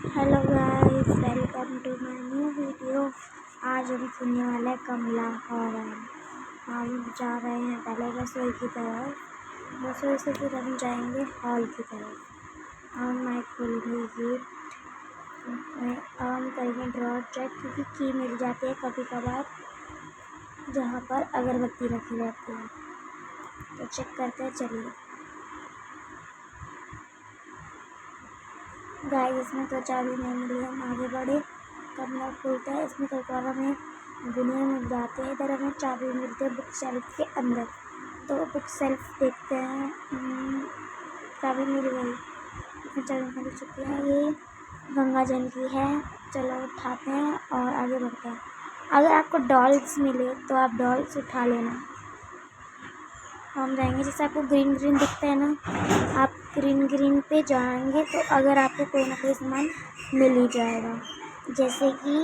Hello guys, welcome to my new video. आज हम सुनने वाले हैं कमला हॉरर। हम जा रहे हैं पहले रसोई की तरफ, रसोई से फिर हम जाएंगे हॉल की तरफ। हम माइक खोलेंगे गेट, हम करेंगे ड्रॉर चेक क्योंकि की मिल जाती है कभी कभार जहाँ पर अगरबत्ती रखी रहती है, तो चेक करते हैं। चलिए गाइस, इसमें तो चाबी नहीं मिली, हम आगे बढ़े। कमरा खुलता है, इसमें कई बार हमें गुनिया मिल जाते हैं। इधर हमें चाबी मिलती है बुक शेल्फ के अंदर, तो बुक शेल्फ देखते हैं। चाबी मिल गई, इसमें चाबी मिल चुकी है। ये गंगा जल की है। चलो उठाते हैं और आगे बढ़ते हैं। अगर आपको डॉल्स मिले तो आप डॉल्स उठा लेना। हम जाएंगे, जैसे आपको ग्रीन ग्रीन दिखता है ना, आप ग्रीन ग्रीन पे जाएंगे तो अगर आपको कोई ना कोई सामान मिल ही जाएगा। जैसे कि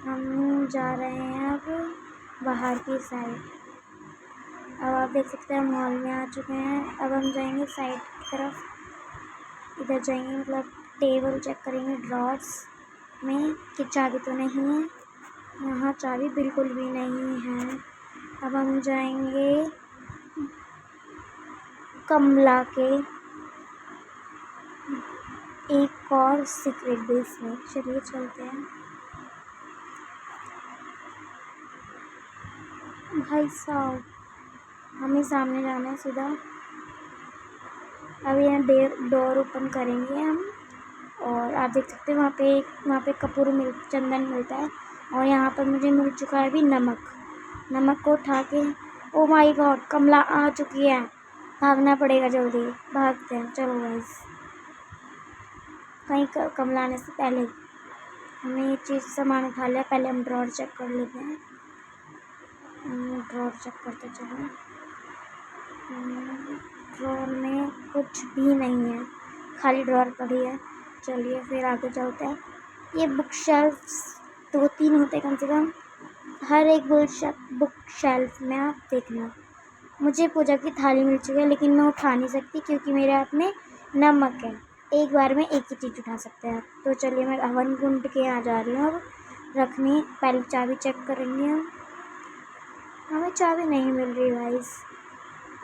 हम जा रहे हैं अब बाहर की साइड। अब आप देख सकते हैं हम हॉल में आ चुके हैं। अब हम जाएंगे साइड की तरफ। इधर जाएंगे, मतलब टेबल चेक करेंगे ड्रॉर्स में कि चाबी तो नहीं है। यहाँ चाबी बिल्कुल भी नहीं है। अब हम जाएंगे कमला के एक और सीक्रेट बेस में। चलिए चलते हैं। भाई साहब, हमें सामने जाना है सीधा। अब यहाँ डोर ओपन करेंगे हम, और आप देख सकते हैं वहाँ पे चंदन मिलता है। और यहाँ पर मुझे मिल चुका है अभी नमक को उठा के। ओ माय गॉड, कमला आ चुकी है। भागना पड़ेगा, जल्दी भागते हैं। चलो गाइस, कहीं कमला आने से पहले हमने ये चीज़ सामान उठा लिया। पहले हम ड्रॉर चेक कर लेते हैं। ड्रॉर चेक करते चलो। ड्रॉर में कुछ भी नहीं है, खाली ड्रॉर पड़ी है। चलिए फिर आगे चलते हैं। ये बुक शेल्फ्स 2-3 होते कम से कम हर एक बुक शेल्फ में। आप देखना, मुझे पूजा की थाली मिल चुकी है, लेकिन मैं उठा नहीं सकती क्योंकि मेरे हाथ में नमक है। एक बार में एक ही चीज़ उठा सकते हैं। तो चलिए मैं हवन कुंड के यहाँ जा रही हूँ अब रखने। पहले चाबी चेक करेंगे हम। हमें चाबी नहीं मिल रही गाइस।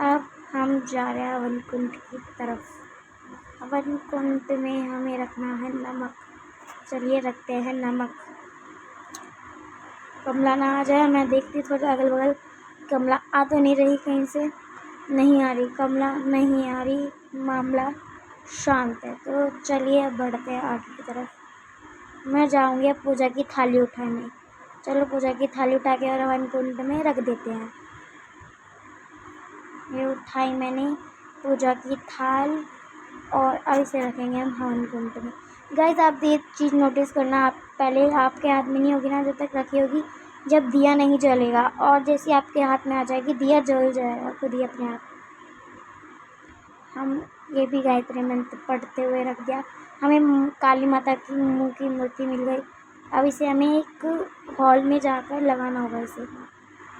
अब हम जा रहे हैं हवन कुंड की तरफ। हवन कुंड में हमें रखना है नमक। चलिए रखते हैं नमक। कमला ना आ जाए। मैं देखती थोड़ा अगल बगल, कमला आ तो नहीं रही, कहीं से नहीं आ रही कमला, नहीं आ रही। मामला शांत है। तो चलिए अब बढ़ते हैं आगे की तरफ। मैं जाऊंगी अब पूजा की थाली उठाने। चलो पूजा की थाली उठा के और हवन कुंड में रख देते हैं। ये उठाई मैंने पूजा की थाल, और अब इसे रखेंगे हम हवन कुंड में। गाइस, आप ये चीज़ नोटिस करना, आप पहले आपके हाथ में नहीं होगी ना, जब तक रखी होगी, जब दिया नहीं जलेगा, और जैसे आपके हाथ में आ जाएगी दिया जल जाएगा खुद ही अपने आप। हम ये भी गायत्री मंत्र पढ़ते हुए रख दिया। हमें काली माता की मुँह की मूर्ति मिल गई। अब इसे हमें एक हॉल में जाकर लगाना होगा इसे।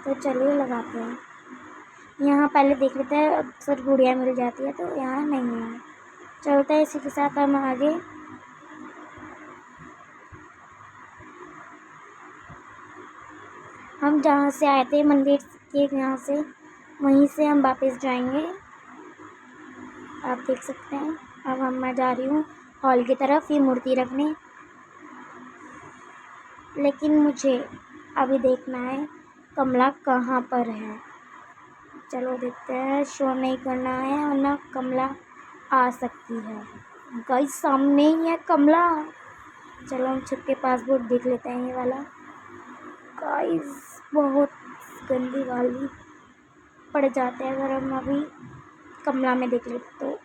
तो चलिए लगाते हैं। यहाँ पहले देख लेते हैं, अक्सर गुड़िया मिल जाती है, तो यहाँ नहीं है। चलते हैं इसी के साथ हम आगे। हम जहाँ से आए थे मंदिर के, यहाँ से वहीं से हम वापस जाएंगे। आप देख सकते हैं। अब मैं जा रही हूँ हॉल की तरफ ये मूर्ति रखने, लेकिन मुझे अभी देखना है कमला कहाँ पर है। चलो देखते हैं, शो नहीं करना है वरना कमला आ सकती है। गाइस, सामने ही है कमला। चलो हम छुप के पासपोर्ट देख लेते हैं। ये वाला गाइस बहुत गंदी वाली पड़ जाते हैं अगर हम अभी कमला में देख लेते। तो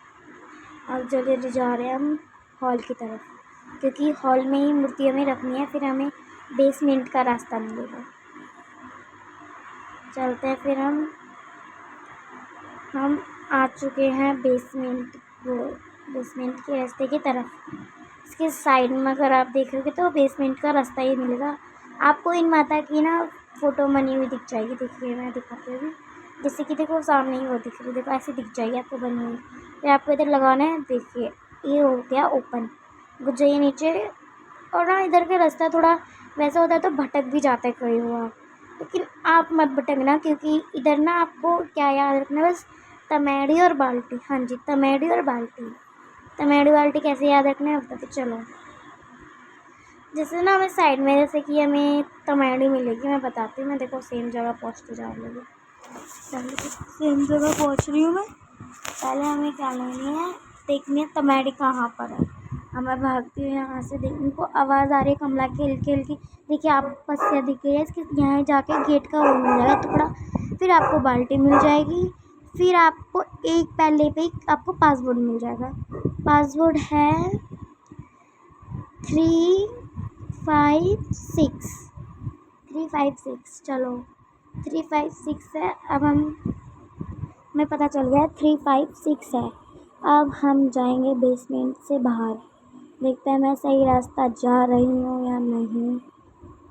अब जल्दी जा रहे हैं हम हॉल की तरफ, क्योंकि हॉल में ही मूर्ति हमें रखनी है, फिर हमें बेसमेंट का रास्ता मिलेगा। चलते हैं फिर हम आ चुके हैं बेसमेंट के रास्ते की तरफ। इसके साइड में अगर आप देखोगे तो बेसमेंट का रास्ता ही मिलेगा आपको। इन माता की ना फ़ोटो बनी हुई दिख जाएगी। देखिए मैं दिखाती हूँ, जैसे कि देखो सामने ही वो दिख रही, देखो ऐसे दिख जाएगी आपको बनी हुई। फिर आपको इधर लगाना है, देखिए ये हो गया ओपन। कुछ जाइए नीचे। और ना इधर का रास्ता थोड़ा वैसा होता है तो भटक भी जाता है कई बार, लेकिन आप मत भटकना, क्योंकि इधर ना आपको क्या याद रखना, बस तमेड़ी और बाल्टी। हाँ जी, तमेड़ी और बाल्टी। तमेड़ी बाल्टी कैसे याद रखना है बताते चलो। जैसे ना हमें साइड में, जैसे कि हमें तमेड़ी मिलेगी, मैं बताती हूँ। मैं देखो सेम जगह पहुँचते जा रही हूँ, सेम जगह पहुँच रही हूँ मैं। पहले हमें क्या लेनी है, देखनी है तमेड़ी कहाँ पर है। अब मैं भागती हूँ यहाँ से, देख उनको आवाज़ आ रही है कमला की हल्की हल्की। देखिए आप पसिया दिख गई है इसके, यहाँ जाके गेट का वो मिल जाएगा टुकड़ा, फिर आपको बाल्टी मिल जाएगी, फिर आपको एक पहले पे आपको पासवर्ड मिल जाएगा। पासवर्ड है 356 356। चलो 356 है। अब हमें पता चल गया 356 है। अब हम जाएंगे बेसमेंट से बाहर, देखते हैं मैं सही रास्ता जा रही हूँ या नहीं।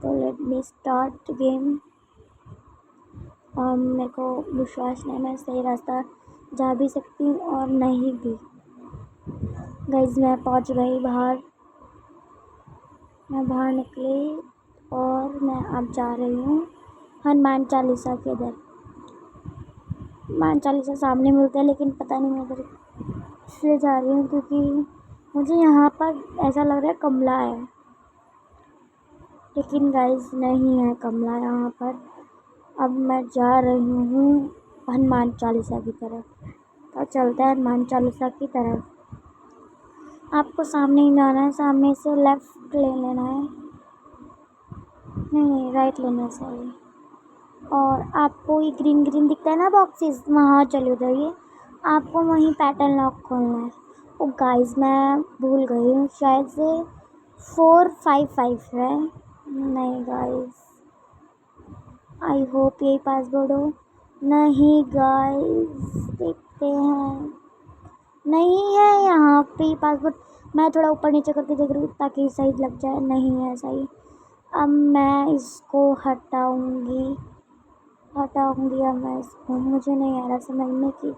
तो लेट मी स्टार्ट गेम। मेरे को विश्वास नहीं मैं सही रास्ता जा भी सकती हूँ और नहीं भी। गाइस मैं पहुँच गई बाहर, मैं बाहर निकली और मैं अब जा रही हूँ हनुमान चालीसा के इधर। हनुमान चालीसा सामने मिलते हैं, लेकिन पता नहीं मैं उधर इसलिए जा रही हूँ क्योंकि मुझे यहाँ पर ऐसा लग रहा है कमला है, लेकिन गाइस नहीं है कमला यहाँ पर। अब मैं जा रही हूँ हनुमान चालीसा की तरफ, तो चलते हैं हनुमान चालीसा की तरफ। आपको सामने ही जाना है, सामने से लेफ़्ट ले लेना है, नहीं राइट लेना है सॉरी। और आपको ये ग्रीन ग्रीन दिखता है ना बॉक्सेस, वहाँ चले उधर, आपको वहीं पैटर्न लॉक खोलना है। ओ गाइस मैं भूल गई हूँ, शायद से 455 है। नहीं गाइस, आई होप यही पासवर्ड हो। नहीं गाइस, देखते हैं, नहीं है यहाँ पे पासवर्ड। मैं थोड़ा ऊपर नीचे करके देख रही हूँ ताकि सही लग जाए, नहीं है सही। अब मैं इसको हटाऊँगी अब मैं इसको, मुझे नहीं आ रहा समझ में कि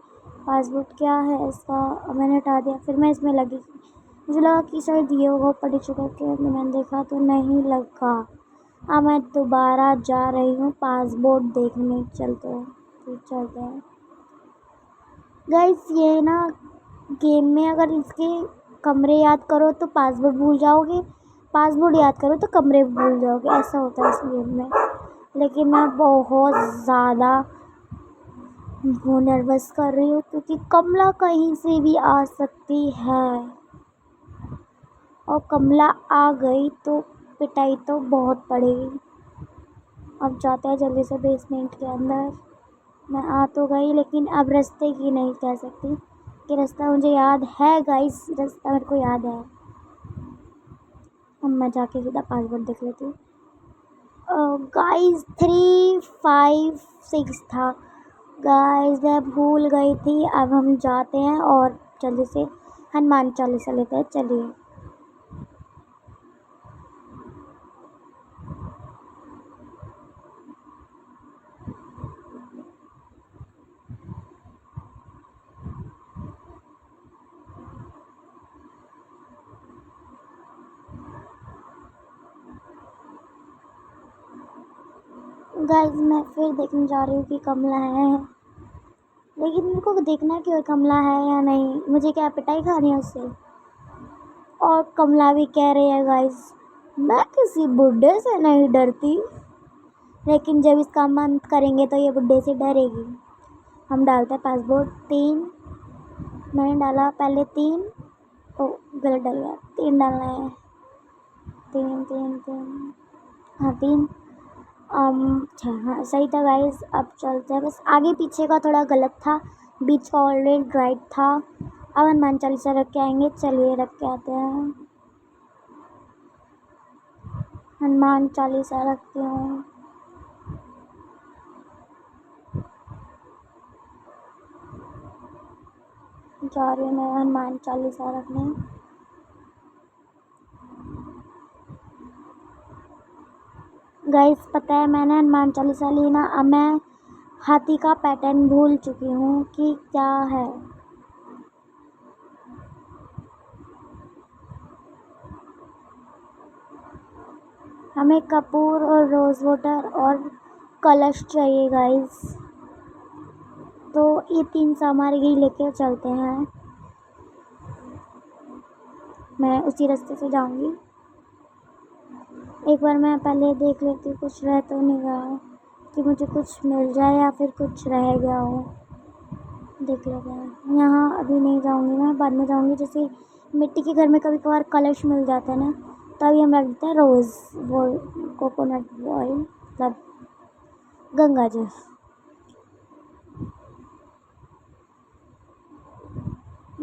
पासवर्ड क्या है इसका। मैंने हटा दिया, फिर मैं इसमें लगी, मुझे लगा कि शायद ये होगा ऊपर नीचे करके, मैंने देखा तो नहीं लगा। अब मैं दोबारा जा रही हूँ पासवर्ड देखने, चलते हैं गाइस। ये ना गेम में अगर इसके कमरे याद करो तो पासवर्ड भूल जाओगे, पासवर्ड याद करो तो कमरे भूल जाओगे, ऐसा होता है इस गेम में। लेकिन मैं बहुत ज़्यादा वो नर्वस कर रही हूँ क्योंकि कमला कहीं से भी आ सकती है, और कमला आ गई तो पिटाई तो बहुत पड़ेगी। अब जाते हैं जल्दी से बेसमेंट के अंदर। मैं आ तो गई, लेकिन अब रास्ते की नहीं कह सकती कि रास्ता मुझे याद है गाइस, रास्ता मेरे को याद है। अब मैं जाके सीधा पासवर्ड देख लेती हूँ। गाइस 356 था गाइस, मैं भूल गई थी। अब हम जाते हैं और जल्दी से हनुमान चालीसा लेते हैं, चलिए। गाइस मैं फिर देखने जा रही हूँ कि कमला है, लेकिन मेरे को देखना कि कमला है या नहीं, मुझे क्या पिटाई खानी है उससे। और कमला भी कह रही है गाइस मैं किसी बुड्ढे से नहीं डरती, लेकिन जब इसका मन करेंगे तो ये बुड्ढे से डरेगी। हम डालते हैं पासवर्ड 3, मैंने डाला पहले 3, ओ गलत डाल गया, 3 डालना है, 3 हाँ 3। अच्छा हाँ सही था गाइस। अब चलते हैं, बस आगे पीछे का थोड़ा गलत था, बीच का ऑलरेडी राइट था। अब हनुमान चालीसा रख के आएंगे, चलिए रख के आते हैं। हनुमान चालीसा रखती हूँ, जा रही हूँ मैं हनुमान चालीसा रखने। गाइस पता है मैंने हनुमान चालीसा ली ना, अब मैं हाथी का पैटर्न भूल चुकी हूँ कि क्या है। हमें कपूर और रोज़ वाटर और कलश चाहिए गाइस। तो ये 3 सामग्री लेके चलते हैं। मैं उसी रास्ते से जाऊंगी। एक बार मैं पहले देख लेती हूँ कुछ रह तो नहीं गया, कि मुझे कुछ मिल जाए या फिर कुछ रह गया हो। देख लेते हैं। यहाँ अभी नहीं जाऊंगी, मैं बाद में जाऊंगी। जैसे मिट्टी के घर में कभी कभार कलश मिल जाता है ना, तभी हम रख देते हैं रोज़ वो कोकोनट ऑयल, मतलब गंगा जल।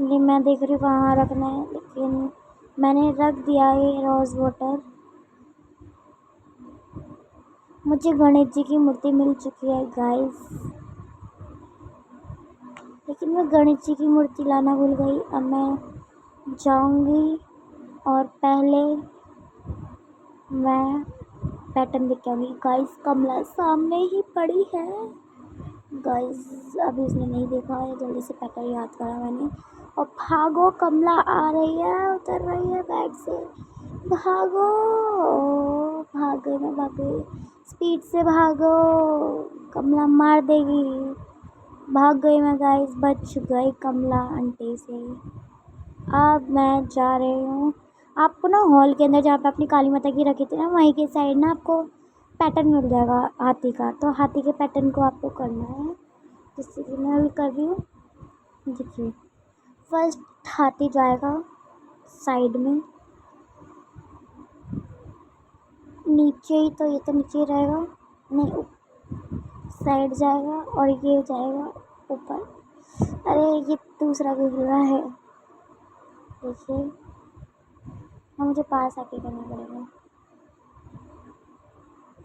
ये मैं देख रही हूँ कहाँ रखना है, लेकिन मैंने रख दिया है रोज़ वाटर। मुझे गणेश जी की मूर्ति मिल चुकी है गाइस, लेकिन मैं गणेश जी की मूर्ति लाना भूल गई। अब मैं जाऊंगी और पहले मैं पैटर्न देख के आऊँगी। गाइस कमला सामने ही पड़ी है गाइस, अभी उसने नहीं देखा है। जल्दी से पैटर्न याद करा मैंने। और भागो, कमला आ रही है, उतर रही है बैग से। भागो, भाग गई मैं, भाग गई। स्पीड से भागो, कमला मार देगी। भाग गई मैं गाइस, बच गई कमला आंटी से। अब मैं जा रही हूँ। आपको ना हॉल के अंदर जहाँ पे अपनी काली माता की रखी थी ना, वहीं के साइड ना आपको पैटर्न मिल जाएगा हाथी का। तो हाथी के पैटर्न को आपको करना है, जैसे कि मैं अभी कर रही हूँ। देखिए, फर्स्ट हाथी जाएगा साइड में, नीचे ही, तो ये तो नीचे ही रहेगा, नहीं साइड जाएगा, और ये जाएगा ऊपर। अरे ये दूसरा गिर रहा है, देखिए। हाँ, मुझे पास आके करना पड़ेगा।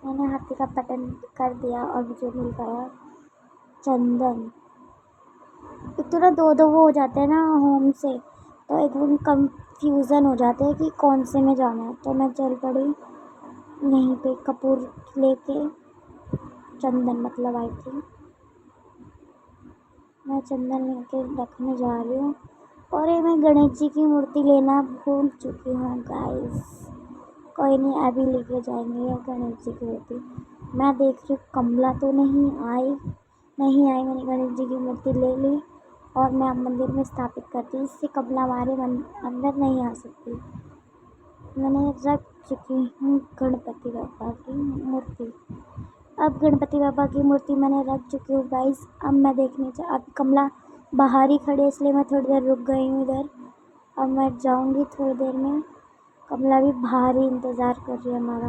मैंने हाथी का पैटर्न कर दिया और मुझे मिल गया चंदन। एक तो ना दो दो वो हो जाते हैं ना होम से, तो एकदम कंफ्यूज़न हो जाते हैं कि कौन से में जाना है। तो मैं चल पड़ी यहीं पे कपूर लेके, चंदन मतलब आई थी। मैं चंदन लेके रखने जा रही हूँ। और ये मैं गणेश जी की मूर्ति लेना भूल चुकी हूँ गाइस। कोई नहीं, अभी लेके जाएंगे गणेश जी की मूर्ति। मैं देख रही हूँ कमला तो नहीं आई, नहीं आई। मैंने गणेश जी की मूर्ति ले ली और मैं अब मंदिर में स्थापित करती हूँ, इससे कमला हमारे अंदर नहीं आ सकती। मैंने रख चुकी हूँ गणपति बाबा की मूर्ति। अब गणपति बाबा की मूर्ति मैंने रख चुकी हूँ गाइस। अब मैं देखने अब कमला बाहर ही खड़ी है, इसलिए मैं थोड़ी देर रुक गई हूँ इधर। अब मैं जाऊँगी थोड़ी देर में। कमला भी बाहर ही इंतज़ार कर रही है हमारा।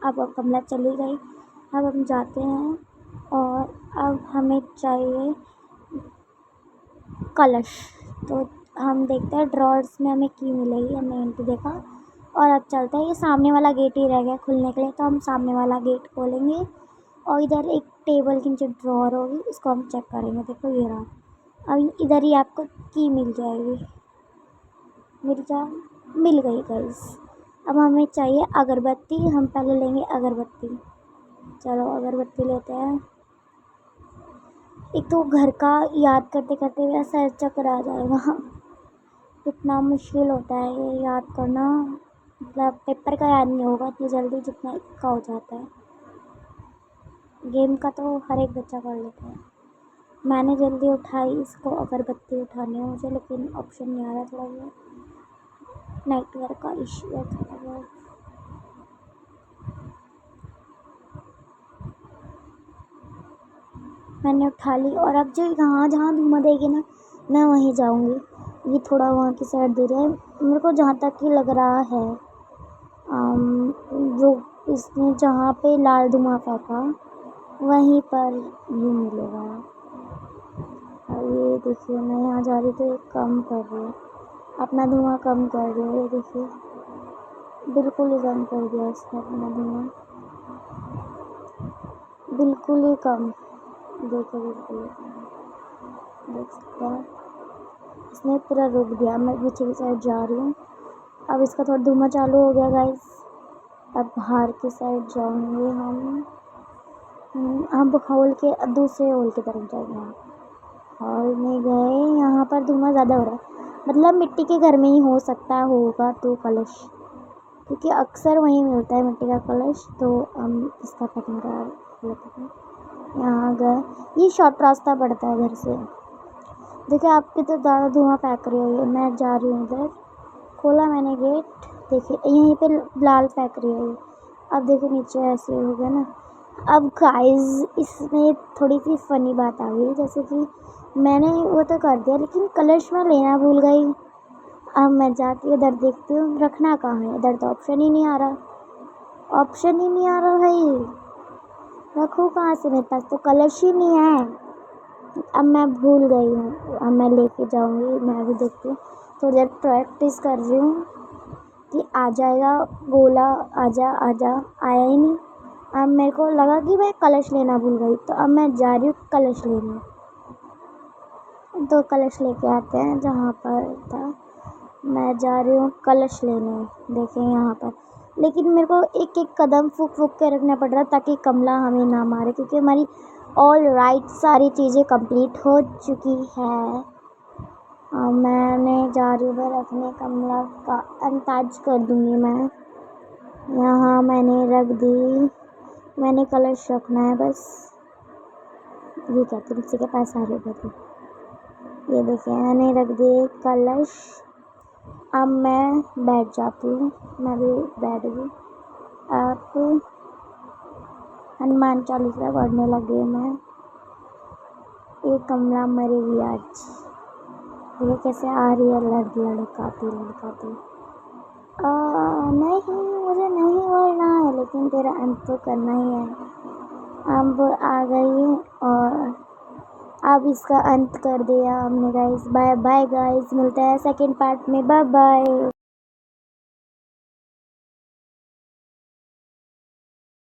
अब कमला चली गई। अब हम जाते हैं और अब हमें चाहिए कलश। तो हम देखते हैं ड्रॉर्स में हमें की मिलेगी, हमने एंट्री देखा। और अब चलते हैं, ये सामने वाला गेट ही रह गया खुलने के लिए, तो हम सामने वाला गेट खोलेंगे। और इधर एक टेबल के नीचे ड्रॉर होगी, उसको हम चेक करेंगे। देखो ये रहा, अब इधर ही आपको की मिल जाएगी। मिल गई गाइस। अब हमें चाहिए अगरबत्ती, हम पहले लेंगे अगरबत्ती। चलो अगरबत्ती लेते हैं। एक तो घर का याद करते करते मेरा सर चक्कर आ जाएगा। इतना मुश्किल होता है ये याद करना, मतलब पेपर का याद नहीं होगा इतनी जल्दी जितना इसका हो जाता है। गेम का तो हर एक बच्चा कर लेता है। मैंने जल्दी उठाई इसको, अगरबत्ती उठानी है मुझे, लेकिन ऑप्शन नहीं आ रहा। थोड़ा बहुत नेटवर्क का इश्यू है थोड़ा बहुत। मैंने उठा ली और अब जो यहाँ जहाँ धुआं देगी ना, मैं वहीं जाऊँगी। ये थोड़ा वहाँ की साइड दे रहा है मेरे को, जहाँ तक कि लग रहा है जो इसने जहाँ पे लाल धुआं फेंका वहीं पर ये मिलेगा। और ये देखिए, मैं यहाँ जा रही तो ये कम कर रही है, अपना धुआं कम कर रही है। ये देखिए, बिल्कुल ही कम कर दिया इसने अपना धुआं, बिल्कुल ही कम। देखो बिल्कुल देख सकते हैं, इसने पूरा रोक दिया। मैं पीछे की साइड जा रही हूँ। अब इसका थोड़ा धुआं चालू हो गया गाइस। अब बाहर की साइड जाएंगे हम हॉल के दूसरे हॉल की तरफ जाएंगे। हॉल में गए, यहाँ पर धुआं ज़्यादा हो रहा है, मतलब मिट्टी के घर में ही हो सकता है होगा तो कलश। क्योंकि अक्सर वहीं मिलता है मिट्टी का कलश। तो हम इसका पैकिंग करा लेते हैं। यहाँ गए, ये शॉर्ट रास्ता पड़ता है घर से। देखिए आपकी तो ज़्यादा धुआं फेंक रही है, मैं जा रही हूँ इधर। खोला मैंने गेट, देखिए यहीं पे लाल फेंक रही है। अब देखो नीचे ऐसे हो गया ना। अब गाइस इसमें थोड़ी सी फ़नी बात आ गई, जैसे कि मैंने वो तो कर दिया लेकिन कलश में लेना भूल गई। अब मैं जाती इधर देखती हूँ रखना कहाँ है, इधर तो ऑप्शन ही नहीं आ रहा, ऑप्शन ही नहीं आ रहा भाई। रखूँ कहाँ से, मेरे पास तो कलश ही नहीं है। अब मैं भूल गई हूँ, अब मैं लेके जाऊँगी। मैं भी देखती हूँ, थोड़ी देर प्रैक्टिस कर रही हूँ कि आ जाएगा। बोला आजा आजा, आया ही नहीं। अब मेरे को लगा कि मैं कलश लेना भूल गई, तो अब मैं जा रही हूँ कलश लेने। तो कलश लेके आते हैं जहाँ पर था, मैं जा रही हूँ कलश लेने। देखें यहाँ पर, लेकिन मेरे को एक एक कदम फूक फूक के रखना पड़ रहा ताकि कमला हमें ना मारे, क्योंकि हमारी ऑल राइट सारी चीज़ें कंप्लीट हो चुकी है। और मैंने जा रही हूँ रखने, कमला का अंताज कर दूँगी मैं। यहाँ मैंने रख दी, मैंने कलश रखना है बस। ये क्या तुलसी के पास आ रही है? ये देखिए मैंने रख दिए कलश। अब मैं बैठ जाती हूँ, मैं भी बैठ गई। अब हनुमान चालीसा पढ़ने लगी मैं। ये कमला मरेगी आज। ये कैसे आ रही है, लड़काती लड़काती। नहीं मुझे नहीं मरना है, लेकिन तेरा अंत तो करना ही है। अब आ गई और अब इसका अंत कर दिया हमने गाइस। बाय बाय गाइस, मिलते हैं सेकंड पार्ट में। Bye bye.